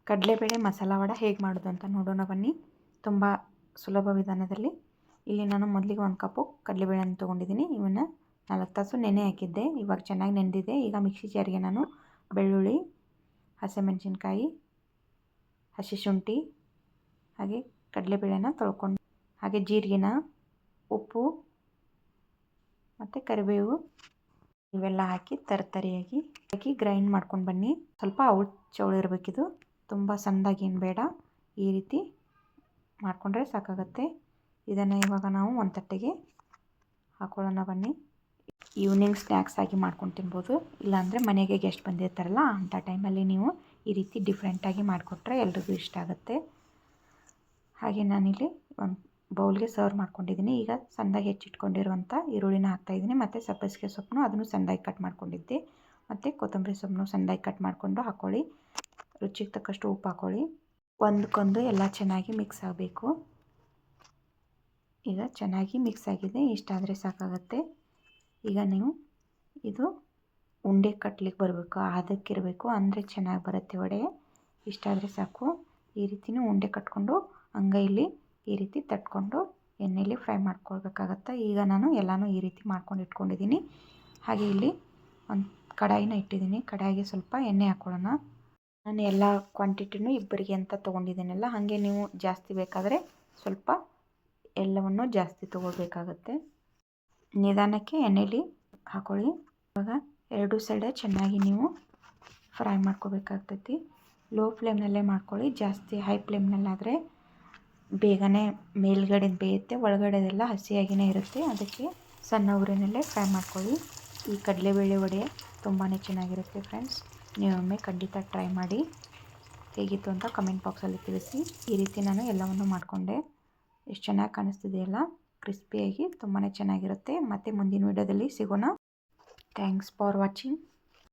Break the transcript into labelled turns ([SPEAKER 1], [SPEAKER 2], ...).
[SPEAKER 1] ಕಡಲೆಬೇಳೆ ಮಸಾಲ ವಡೆ ಹೇಗೆ ಮಾಡೋದು ಅಂತ ನೋಡೋಣ ಬನ್ನಿ. ತುಂಬ ಸುಲಭ ವಿಧಾನದಲ್ಲಿ. ಇಲ್ಲಿ ನಾನು ಮೊದಲಿಗೆ 1 ಕಪ್ಪು ಕಡಲೆಬೇಳೆಯನ್ನು ತೊಗೊಂಡಿದ್ದೀನಿ. ಇವನ್ನ 4 ತಾಸು ನೆನೆ ಹಾಕಿದ್ದೆ. ಇವಾಗ ಚೆನ್ನಾಗಿ ನೆಂದಿದೆ. ಈಗ ಮಿಕ್ಸಿ ಜಾರಿಗೆ ನಾನು ಬೆಳ್ಳುಳ್ಳಿ, ಹಸಿಮೆಣಸಿನ್ಕಾಯಿ, ಹಸಿ ಶುಂಠಿ ಹಾಗೆ ಕಡಲೆಬೇಳೆನ ತೊಳ್ಕೊಂಡು, ಹಾಗೆ ಜೀರಿಗೆನ, ಉಪ್ಪು ಮತ್ತು ಕರಿಬೇವು ಇವೆಲ್ಲ ಹಾಕಿ ತರಿಯಾಗಿ ಗ್ರೈಂಡ್ ಮಾಡ್ಕೊಂಡು ಬನ್ನಿ. ಸ್ವಲ್ಪ ಚೌಳು ಇರಬೇಕಿದು, ತುಂಬ ಸಣ್ಣದಾಗಿ ಏನು ಬೇಡ. ಈ ರೀತಿ ಮಾಡಿಕೊಂಡ್ರೆ ಸಾಕಾಗುತ್ತೆ. ಇದನ್ನು ಇವಾಗ ನಾವು ಒಂದು ತಟ್ಟೆಗೆ ಹಾಕೊಳ್ಳೋಣ ಬನ್ನಿ. ಈವ್ನಿಂಗ್ ಸ್ನ್ಯಾಕ್ಸ್ ಆಗಿ ಮಾಡ್ಕೊಂಡು ತಿನ್ಬೋದು. ಇಲ್ಲಾಂದರೆ ಮನೆಗೆ ಗೆಸ್ಟ್ ಬಂದಿರ್ತಾರಲ್ಲ ಅಂಥ ಟೈಮಲ್ಲಿ ನೀವು ಈ ರೀತಿ ಡಿಫ್ರೆಂಟಾಗಿ ಮಾಡಿಕೊಟ್ರೆ ಎಲ್ರಿಗೂ ಇಷ್ಟ ಆಗುತ್ತೆ. ಹಾಗೆ ನಾನಿಲ್ಲಿ ಒಂದು ಬೌಲ್ಗೆ ಸರ್ವ್ ಮಾಡ್ಕೊಂಡಿದ್ದೀನಿ. ಈಗ ಸಣ್ಣದಾಗಿ ಹೆಚ್ಚಿಟ್ಕೊಂಡಿರುವಂಥ ಈರುಳ್ಳಿನ ಹಾಕ್ತಾಯಿದ್ದೀನಿ. ಮತ್ತು ಸಬ್ಬಸಿಗೆ ಸೊಪ್ಪನ್ನು ಅದನ್ನು ಸಣ್ಣದಾಗಿ ಕಟ್ ಮಾಡ್ಕೊಂಡಿದ್ದೆ. ಮತ್ತು ಕೊತ್ತಂಬರಿ ಸೊಪ್ಪನ್ನು ಸಣ್ಣದಾಗಿ ಕಟ್ ಮಾಡಿಕೊಂಡು ಹಾಕ್ಕೊಳ್ಳಿ. ರುಚಿಗೆ ತಕ್ಕಷ್ಟು ಉಪ್ಪು ಹಾಕ್ಕೊಳ್ಳಿ. ಒಂದಕ್ಕೊಂದು ಎಲ್ಲ ಚೆನ್ನಾಗಿ ಮಿಕ್ಸ್ ಆಗಬೇಕು. ಈಗ ಚೆನ್ನಾಗಿ ಮಿಕ್ಸ್ ಆಗಿದೆ. ಇಷ್ಟಾದರೆ ಸಾಕಾಗುತ್ತೆ. ಈಗ ನೀವು ಇದು ಉಂಡೆ ಕಟ್ಲಿಕ್ಕೆ ಬರಬೇಕು, ಅದಕ್ಕಿರಬೇಕು, ಅಂದರೆ ಚೆನ್ನಾಗಿ ಬರುತ್ತೆ ವಡೆ. ಇಷ್ಟಾದರೆ ಸಾಕು. ಈ ರೀತಿಯೂ ಉಂಡೆ ಕಟ್ಕೊಂಡು ಅಂಗೈಲಿ ಈ ರೀತಿ ತಟ್ಕೊಂಡು ಎಣ್ಣೆಯಲ್ಲಿ ಫ್ರೈ ಮಾಡ್ಕೊಳ್ಬೇಕಾಗತ್ತೆ. ಈಗ ನಾನು ಎಲ್ಲನೂ ಈ ರೀತಿ ಮಾಡ್ಕೊಂಡು ಇಟ್ಕೊಂಡಿದ್ದೀನಿ. ಹಾಗೆ ಇಲ್ಲಿ ಒಂದು ಕಡಾಯಿನ ಇಟ್ಟಿದ್ದೀನಿ. ಕಡಾಯಿಗೆ ಸ್ವಲ್ಪ ಎಣ್ಣೆ ಹಾಕ್ಕೊಳ್ಳೋಣ. ನಾನು ಎಲ್ಲ ಕ್ವಾಂಟಿಟಿನೂ ಇಬ್ಬರಿಗೆ ಅಂತ ತೊಗೊಂಡಿದ್ದೀನಲ್ಲ, ಹಾಗೆ ನೀವು ಜಾಸ್ತಿ ಬೇಕಾದರೆ ಸ್ವಲ್ಪ ಎಲ್ಲವನ್ನು ಜಾಸ್ತಿ ತೊಗೊಳ್ಬೇಕಾಗತ್ತೆ. ನಿಧಾನಕ್ಕೆ ಎಣ್ಣೆಲಿ ಹಾಕ್ಕೊಳ್ಳಿ. ಇವಾಗ 2 ಸೈಡ ಚೆನ್ನಾಗಿ ನೀವು ಫ್ರೈ ಮಾಡ್ಕೋಬೇಕಾಗ್ತೈತಿ. ಲೋ ಫ್ಲೇಮ್ನಲ್ಲೇ ಮಾಡ್ಕೊಳ್ಳಿ. ಜಾಸ್ತಿ ಹೈ ಫ್ಲೇಮ್ನಲ್ಲಾದರೆ ಬೇಗನೆ ಮೇಲ್ಗಡೆ ಬೇಯುತ್ತೆ, ಒಳಗಡೆದೆಲ್ಲ ಹಸಿಯಾಗಿಯೇ ಇರುತ್ತೆ. ಅದಕ್ಕೆ ಸಣ್ಣ ಉರಿನಲ್ಲೇ ಫ್ರೈ ಮಾಡ್ಕೊಳ್ಳಿ. ಈ ಕಡಲೆಬೇಳೆ ವಡೆ ತುಂಬಾ ಚೆನ್ನಾಗಿರುತ್ತೆ ಫ್ರೆಂಡ್ಸ್. ನೀವೊಮ್ಮೆ ಖಂಡಿತ ಟ್ರೈ ಮಾಡಿ. ಹೇಗಿತ್ತು ಅಂತ ಕಮೆಂಟ್ ಬಾಕ್ಸಲ್ಲಿ ತಿಳಿಸಿ. ಈ ರೀತಿ ನಾನು ಎಲ್ಲವನ್ನು ಮಾಡಿಕೊಂಡೆ. ಎಷ್ಟು ಚೆನ್ನಾಗಿ ಕಾಣಿಸ್ತಿದೆಯಲ್ಲ, ಕ್ರಿಸ್ಪಿಯಾಗಿ ತುಂಬಾ ಚೆನ್ನಾಗಿರುತ್ತೆ. ಮತ್ತು ಮುಂದಿನ ವಿಡಿಯೋದಲ್ಲಿ ಸಿಗೋಣ. Thanks for watching.